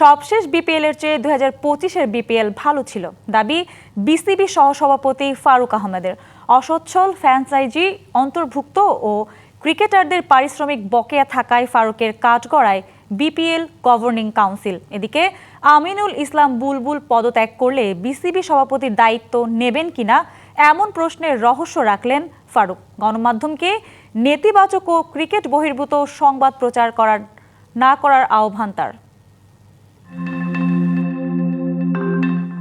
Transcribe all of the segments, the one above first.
সবশেষ বিপিএল এর চেয়ে 2025-এর বিপিএল ভালো ছিল, দাবি বিসিবি সহসভাপতি ফারুক আহমেদের। অসচ্ছল ফ্র্যাঞ্চাইজি অন্তর্ভুক্ত ও ক্রিকেটারদের পারিশ্রমিক বকেয়া থাকায় ফারুকের কাঠগড়ায় বিপিএল গভর্নিং কাউন্সিল। এদিকে আমিনুল ইসলাম বুলবুল পদত্যাগ করলে বিসিবি সভাপতির দায়িত্ব নেবেন কিনা এমন প্রশ্নের রহস্য রাখলেন ফারুক। গণমাধ্যমকে নেতিবাচক ও ক্রিকেট বহির্ভূত সংবাদ প্রচার না করার আহ্বান তার।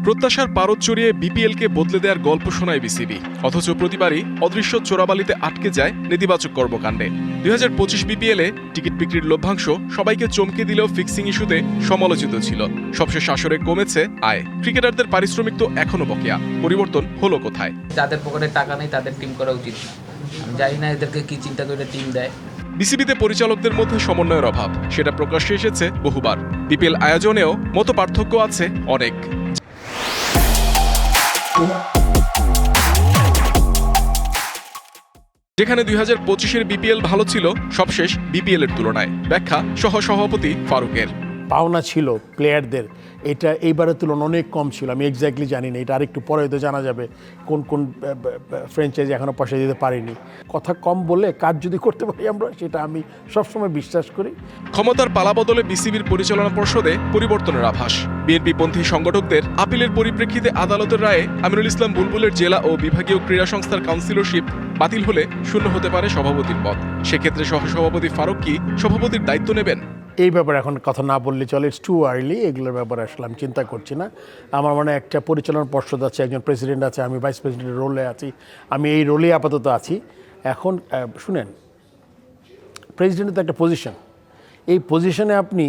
প্রত্যাশার পারদ চড়িয়ে বিপিএলকে বদলে দেওয়ার গল্প শোনায় বিসিবি, অথচ প্রতিবারই অদৃশ্য চোরাবালিতে আটকে যায় নেতিবাচক কর্মকাণ্ডে। 2025 বিপিএলে টিকিট বিক্রির লভ্যাংশ সবাইকে চমকে দিলেও ফিক্সিং ইস্যুতে সমালোচিত ছিল। সবশেষ আসরে কমেছে আয়, ক্রিকেটারদের পারিশ্রমিক তো এখনো বকেয়া। পরিবর্তন হলো কোথায়? যাদের পকেটে টাকা নেই তাদের টিম করা উচিত না। আমি জানি না এদেরকে কি চিন্তা করে টিম দেয়। বিসিবিতে পরিচালকদের মধ্যে সমন্বয়ের অভাব, সেটা প্রকাশ্যে এসেছে বহুবার। বিপিএল আয়োজনেও মত পার্থক্য আছে অনেক। যেখানে 2025-এর বিপিএল ভালো ছিল সবশেষ বিপিএল এর তুলনায়, ব্যাখ্যা সহসভাপতি ফারুকের। পাওনা ছিল প্লেয়ারদের, এটা এইবারের তুলনায় অনেক কম ছিল। আমি এক্স্যাক্টলি জানি না, এটা আরেকটু পরে হয়তো জানা যাবে কোন কোন ফ্র্যাঞ্চাইজি এখনও পয়সা দিতে পারিনি। কথা কম বলে কাজ যদি করতে পারি আমরা, সেটা আমি সবসময় বিশ্বাস করি। ক্ষমতার পালাবদলে বিসিবির পরিচালনা পর্ষদে পরিবর্তনের আভাস। বিএনপিপন্থী সংগঠকদের আপিলের পরিপ্রেক্ষিতে আদালতের রায়ে আমিনুল ইসলাম বুলবুলের জেলা ও বিভাগীয় ক্রীড়া সংস্থার কাউন্সিলরশিপ বাতিল হলে শূন্য হতে পারে সভাপতির পদ। সেক্ষেত্রে সহসভাপতি ফারুক কি সভাপতির দায়িত্ব নেবেন? এই ব্যাপারে এখন কথা না বললে চলে, ইটস টু আর্লি। এগুলোর ব্যাপারে আসলে আমি চিন্তা করছি না। আমার মনে একটা পরিচালনা পর্ষদ আছে, একজন প্রেসিডেন্ট আছে, আমি ভাইস প্রেসিডেন্টের রোলে আছি, আমি এই রোলেই আপাতত আছি। এখন শুনেন, প্রেসিডেন্টের তো একটা পজিশন, এই পজিশনে আপনি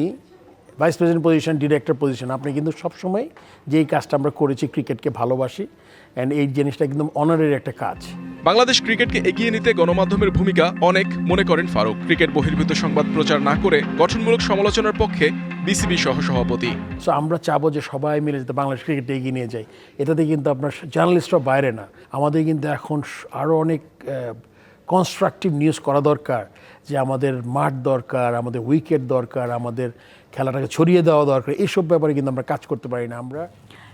vice president position, director position, আপনি কিন্তু সবসময় যেই কাজটা আমরা করেছি, ক্রিকেটকে ভালোবাসি, অ্যান্ড এই জিনিসটা একদম অনারের একটা কাজ। বাংলাদেশ ক্রিকেটকে এগিয়ে নিতে গণমাধ্যমের ভূমিকা অনেক, মনে করেন ফারুক। ক্রিকেট বহির্ভূত সংবাদ প্রচার না করে গঠনমূলক সমালোচনার পক্ষে বিসিবি সহসভাপতি। সো আমরা চাবো যে সবাই মিলে যাতে বাংলাদেশ ক্রিকেটে এগিয়ে নিয়ে যায়। এটাতে কিন্তু আপনার জার্নালিস্টরা বাইরে না, আমাদের কিন্তু এখন আরও অনেক কনস্ট্রাকটিভ নিউজ করা দরকার, যে আমাদের মাঠ দরকার, আমাদের উইকেট দরকার, আমাদের খেলাটাকে ছড়িয়ে দেওয়া দরকার। এইসব ব্যাপারে কিন্তু আমরা কাজ করতে পারি না আমরা।